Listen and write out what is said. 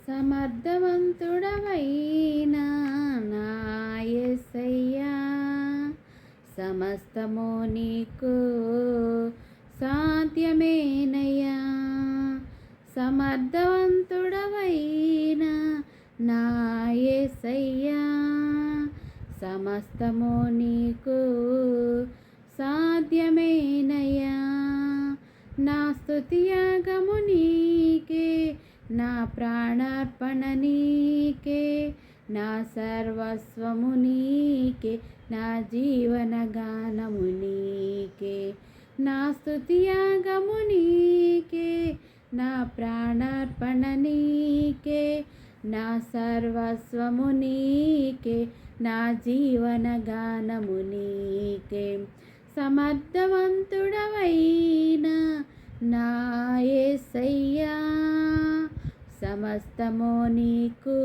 సమర్థవంతుడవైనా నా యేసయ్యా, సమస్తము నీకు సాధ్యమేనయ్యా. సమర్థవంతుడవైనా నా యేసయ్యా, సమస్తము నీకు సాధ్యమేనయ్యా. నా స్తుతియాగము నీకే, నా ప్రాణార్పణ నీకే, నా సర్వస్వము నీకే, నా జీవన గానము నీకే. నా స్తుతియాగము నీకే, నా ప్రాణార్పణ నీకే, నా సర్వస్వము నీకే, నా జీవన గానము నీకే. సమర్థవంతుడవైనా నా యేసయ్యా, సమస్తము నీకు